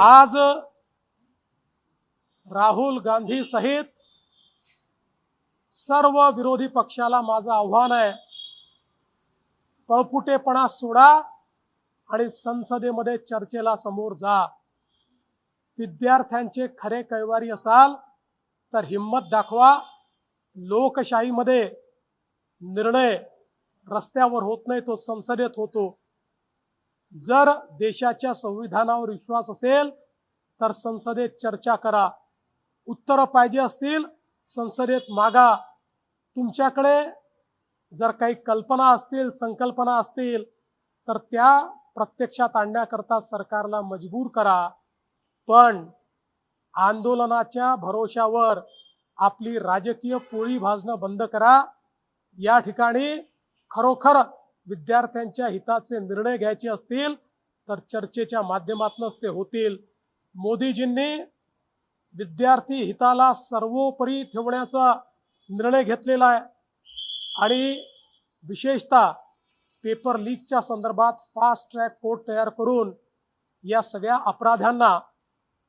आज राहुल गांधी सहित सर्व विरोधी पक्षाला माझं आव्हान आहे, पळपुटेपणा सोडा आणि संसदेमध्ये चर्चेला समोर जा। विद्यार्थ्यांचे खरे कैवारी असाल तर हिम्मत दाखवा। लोकशाहीमध्ये निर्णय रस्त्यावर होत नाही, तो संसदेत होतो। जर देशाच्या संविधानावर विश्वास असेल तर संसदेत चर्चा करा। उत्तर पाहिजे असतील संसदेत मागा। तुमच्याकडे जर काही कल्पना असतील, संकल्पना असतील तर त्या प्रत्यक्षात आणण्याकरता सरकारला मजबूर करा। पण आंदोलनाच्या भरोशावर आपली राजकीय पोळी भाजणं बंद करा। या ठिकाणी खरोखर विद्यार्थ्यांच्या हिताचे निर्णय घ्यायचे असतील तर चर्चेच्या माध्यमातूनच ते होतील। मोदीजींनी विद्यार्थी हिताला सर्वोपरी ठेवण्याचा निर्णय घेतलेला आहे आणि विशेषतः पेपर लीकच्या संदर्भात फास्ट ट्रॅक कोर्ट तयार करून या सगळ्या अपराध्यांना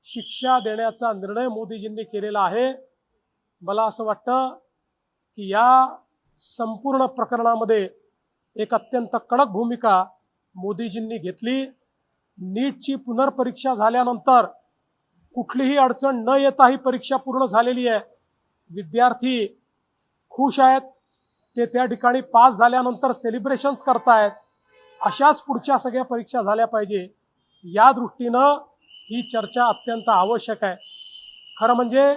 शिक्षा देण्याचा निर्णय मोदीजींनी केलेला आहे। मला असं वाटतं की या संपूर्ण प्रकरणामध्ये एक अत्यंत कडक भूमिका मोदीजींनी घेतली। नीटची पुनर्परीक्षा झाल्यानंतर कुठलीही अडचण न येता ही परीक्षा पूर्ण झालेली आहे। विद्यार्थी खुश आहेत, ते त्या ठिकाणी पास झाल्यानंतर सेलिब्रेशन्स करतायत। अशाच पुढच्या सगळ्या परीक्षा झाल्या पाहिजे, या दृष्टीनं ही चर्चा अत्यंत आवश्यक आहे। खरं म्हणजे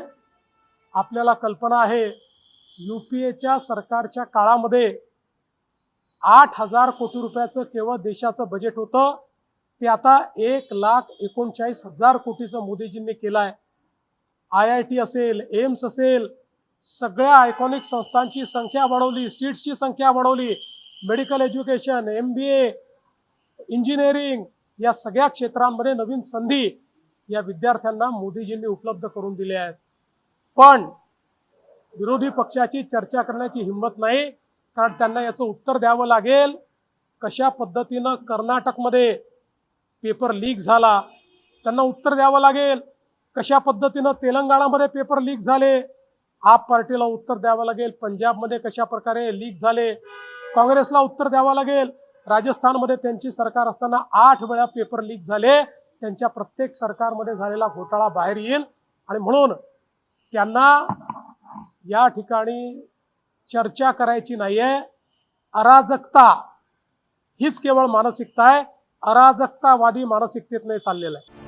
आपल्याला कल्पना आहे, यूपीएच्या सरकारच्या काळामध्ये 8,000 कोटी रुपयाचं केवळ देशाचं बजेट होतं, ते आता 1,39,000 कोटीचं मोदीजींनी केलं आहे। IIT असेल, एम्स असेल, सगळ्या आयकॉनिक संस्थांची संख्या वाढवली, सीट्सची संख्या वाढवली। मेडिकल एज्युकेशन, MBA, इंजिनिअरिंग या सगळ्या क्षेत्रांमध्ये नवीन संधी या विद्यार्थ्यांना मोदीजींनी उपलब्ध करून दिल्या आहेत। पण विरोधी पक्षाची चर्चा करण्याची हिंमत नाही, कारण त्यांना याचं उत्तर द्यावं लागेल। कशा पद्धतीनं कर्नाटकमध्ये पेपर लीक झाला, त्यांना उत्तर द्यावं लागेल। कशा पद्धतीनं तेलंगणामध्ये पेपर लीक झाले, आप पार्टीला उत्तर द्यावं लागेल। पंजाबमध्ये कशा प्रकारे लीक झाले, काँग्रेसला उत्तर द्यावं लागेल। राजस्थानमध्ये त्यांची सरकार असताना 8 वेळा पेपर लीक झाले। त्यांच्या प्रत्येक सरकारमध्ये झालेला घोटाळा बाहेर येईल आणि म्हणून त्यांना या ठिकाणी चर्चा करायची नाहीये। अराजकता हीच केवळ मानसिकता आहे, अराजकतावादी मानसिकतेत नाही चाललेला आहे।